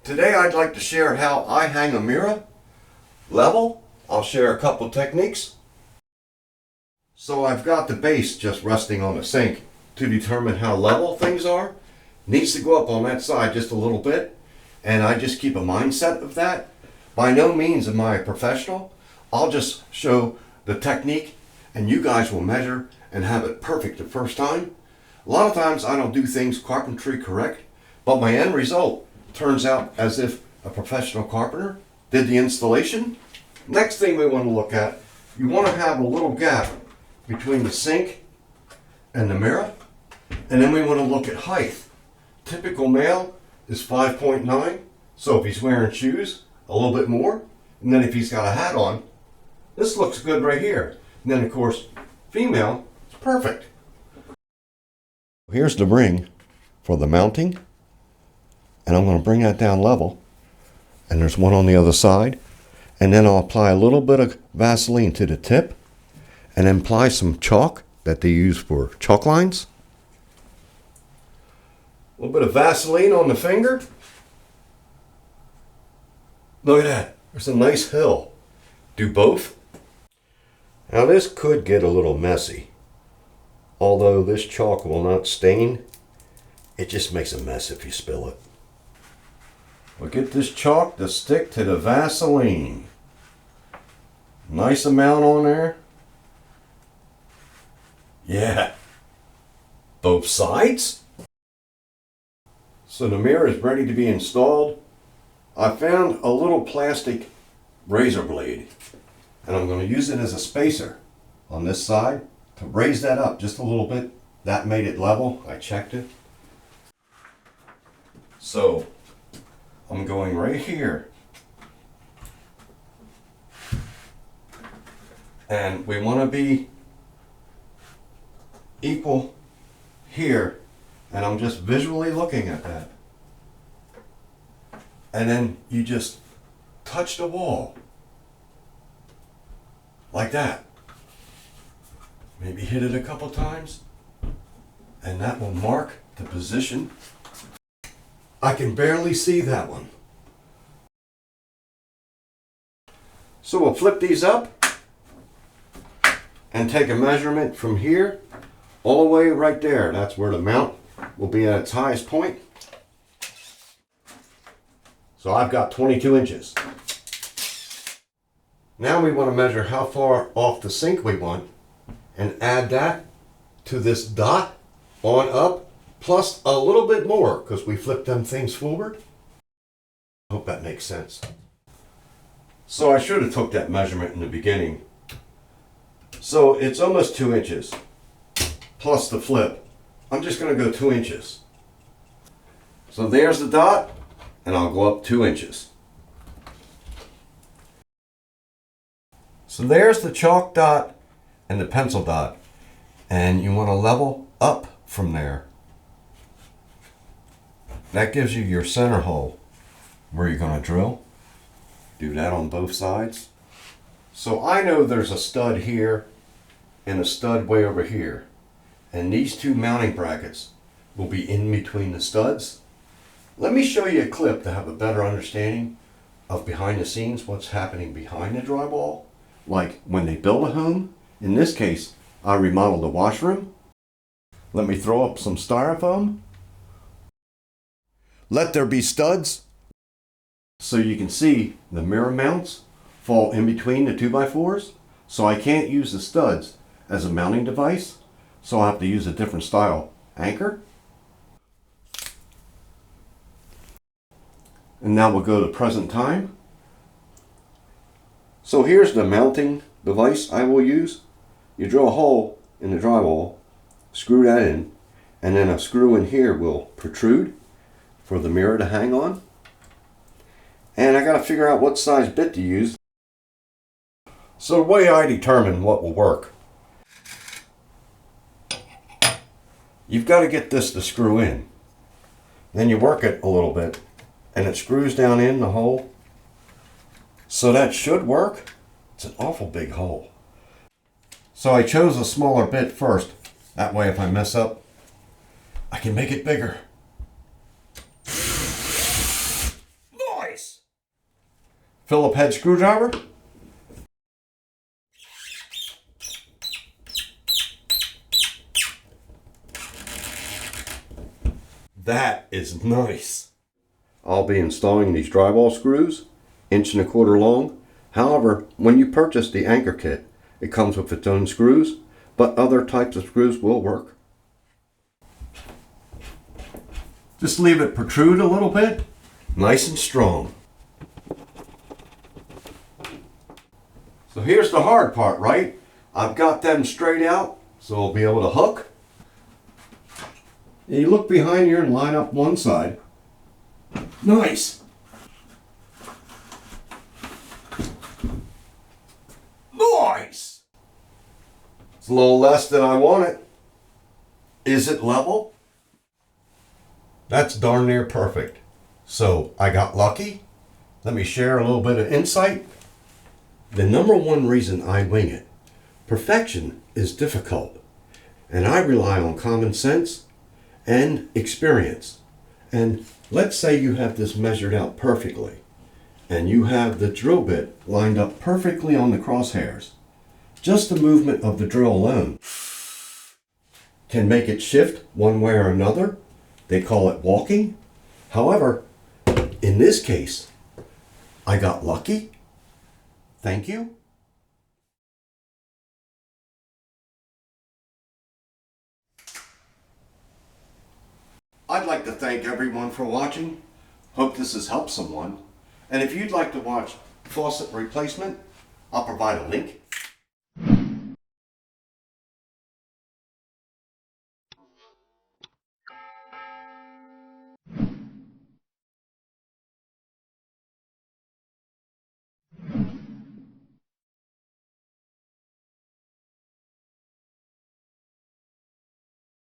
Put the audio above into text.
Today I'd like to share how I hang a mirror level. I'll share a couple techniques. So I've got the base just resting on the sink to determine how level things are. Needs to go up on that side just a little bit, and I just keep a mindset of that. By no means am I a professional. I'll just show the technique and you guys will measure and have it perfect the first time. A lot of times I don't do things carpentry correct, but my end result turns out as if a professional carpenter did the installation. Next thing we want to look at, you want to have a little gap between the sink and the mirror, and then we want to look at height. Typical male is 5.9, so if he's wearing shoes, a little bit more, and then if he's got a hat on, this looks good right here. And then of course, female, it's perfect. Here's the ring for the mounting, and I'm going to bring that down level, and there's one on the other side, and then I'll apply a little bit of Vaseline to the tip, and then apply some chalk that they use for chalk lines. A little bit of Vaseline on the finger. Look at that, there's a nice hill. Do both. Now this could get a little messy. Although this chalk will not stain, it just makes a mess if you spill it. We'll get this chalk to stick to the Vaseline. Nice amount on there. Yeah. Both sides. So the mirror is ready to be installed. I found a little plastic razor blade, and I'm going to use it as a spacer on this side to raise that up just a little bit. That made it level. I checked it. So I'm going right here, and we want to be equal here, and I'm just visually looking at that, and then you just touch the wall like that. Maybe hit it a couple times, and that will mark the position. I can barely see that one. So we'll flip these up and take a measurement from here all the way right there. That's where the mount will be at its highest point. So I've got 22 inches. Now we want to measure how far off the sink we want and add that to this dot on up, plus a little bit more because we flip them things forward. I hope that makes sense. So I should have took that measurement in the beginning. So it's almost 2 inches plus the flip. I'm just going to go 2 inches. So there's the dot, and I'll go up 2 inches. So there's the chalk dot and the pencil dot, and you want to level up from there. That gives you your center hole where you're going to drill. Do that on both sides. So I know there's a stud here and a stud way over here, and these two mounting brackets will be in between the studs. Let me show you a clip to have a better understanding of behind the scenes, what's happening behind the drywall. Like when they build a home, in this case, I remodeled the washroom. Let me throw up some styrofoam. Let there be studs. So you can see the mirror mounts fall in between the 2x4s. So I can't use the studs as a mounting device. So I'll have to use a different style anchor. And now we'll go to present time. So here's the mounting device I will use. You drill a hole in the drywall, screw that in, and then a screw in here will protrude for the mirror to hang on. And I got to figure out what size bit to use. So the way I determine what will work, you've got to get this to screw in. Then you work it a little bit, and it screws down in the hole. So that should work. It's an awful big hole. So I chose a smaller bit first. That way if I mess up, I can make it bigger. Phillips head screwdriver. That is nice. I'll be installing these drywall screws, 1.25 inches long. However, when you purchase the anchor kit, it comes with its own screws, but other types of screws will work. Just leave it protrude a little bit, nice and strong. So here's the hard part, right? I've got them straight out, so I'll be able to hook. And you look behind here and line up one side. Nice. Nice. It's a little less than I want it. Is it level? That's darn near perfect. So I got lucky. Let me share a little bit of insight. The number one reason I wing it, perfection is difficult. And I rely on common sense and experience. And let's say you have this measured out perfectly, and you have the drill bit lined up perfectly on the crosshairs. Just the movement of the drill alone can make it shift one way or another. They call it walking. However, in this case, I got lucky. Thank you. I'd like to thank everyone for watching. Hope this has helped someone. And if you'd like to watch faucet replacement, I'll provide a link